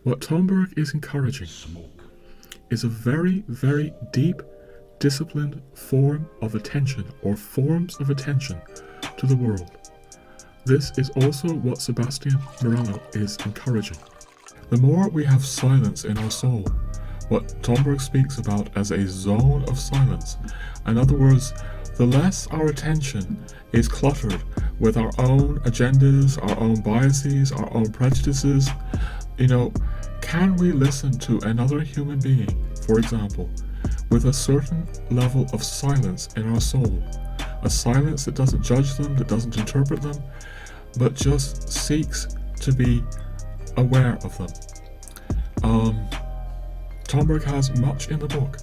What Tomberg is encouraging is a very, very deep, disciplined form of attention, or forms of attention, to the world. This is also what Sebastian Morello is encouraging. The more we have silence in our soul, what Tomberg speaks about as a zone of silence, in other words, the less our attention is cluttered with our own agendas, our own biases, our own prejudices, can we listen to another human being, for example, with a certain level of silence in our soul, a silence that doesn't judge them, that doesn't interpret them, but just seeks to be aware of them. Tomberg has much in the book,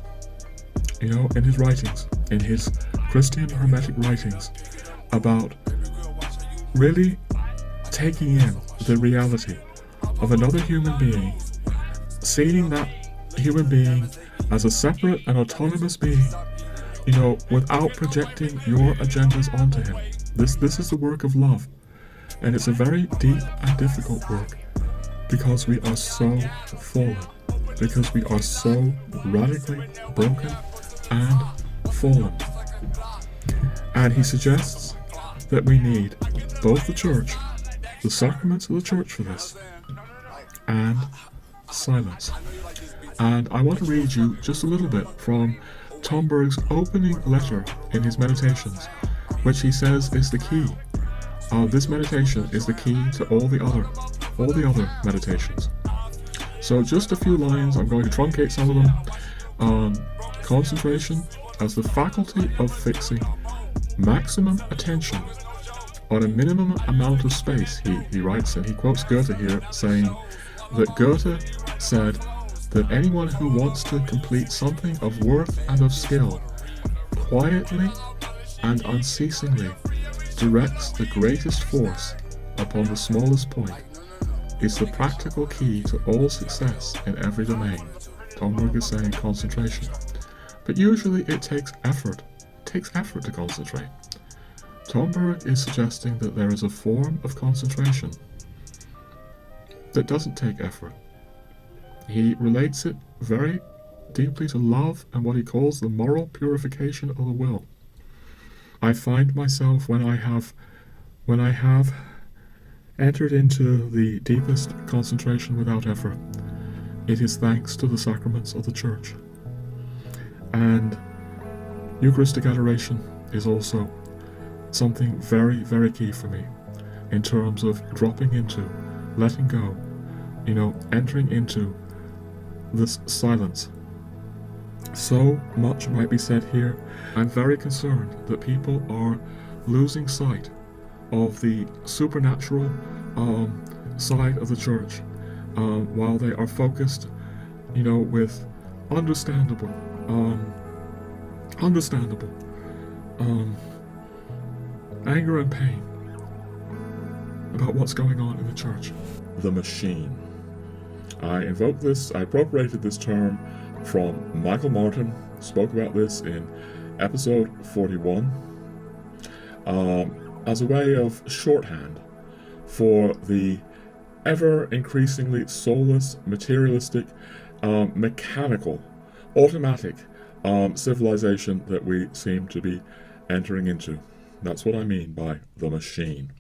in his writings, in his Christian Hermetic writings, about really taking in the reality of another human being, seeing that human being as a separate and autonomous being, without projecting your agendas onto him. This is the work of love, and it's a very deep and difficult work, because we are so fallen, because we are so radically broken and fallen. And he suggests that we need both the church, the sacraments of the church for this, and silence. And I want to read you just a little bit from Tomberg's opening letter in his meditations, which he says is the key. This meditation is the key to all the other meditations. So just a few lines, I'm going to truncate some of them. Concentration as the faculty of fixing maximum attention on a minimum amount of space, he writes, and he quotes Goethe here, saying that Goethe said that anyone who wants to complete something of worth and of skill quietly and unceasingly directs the greatest force upon the smallest point is the practical key to all success in every domain. Tomberg is saying concentration. But usually it takes effort. It takes effort to concentrate. Tomberg is suggesting that there is a form of concentration that doesn't take effort. He relates it very deeply to love and what he calls the moral purification of the will. I find myself when I have entered into the deepest concentration without effort, it is thanks to the sacraments of the Church. And Eucharistic adoration is also something very, very key for me in terms of dropping into, letting go, entering into this silence. So much might be said here. I'm very concerned that people are losing sight of the supernatural side of the Church while they are focused, with understandable anger and pain about what's going on in the Church. The machine. I appropriated this term from Michael Martin, spoke about this in episode 41, as a way of shorthand for the ever increasingly soulless, materialistic, mechanical, automatic civilization that we seem to be entering into. That's what I mean by the machine.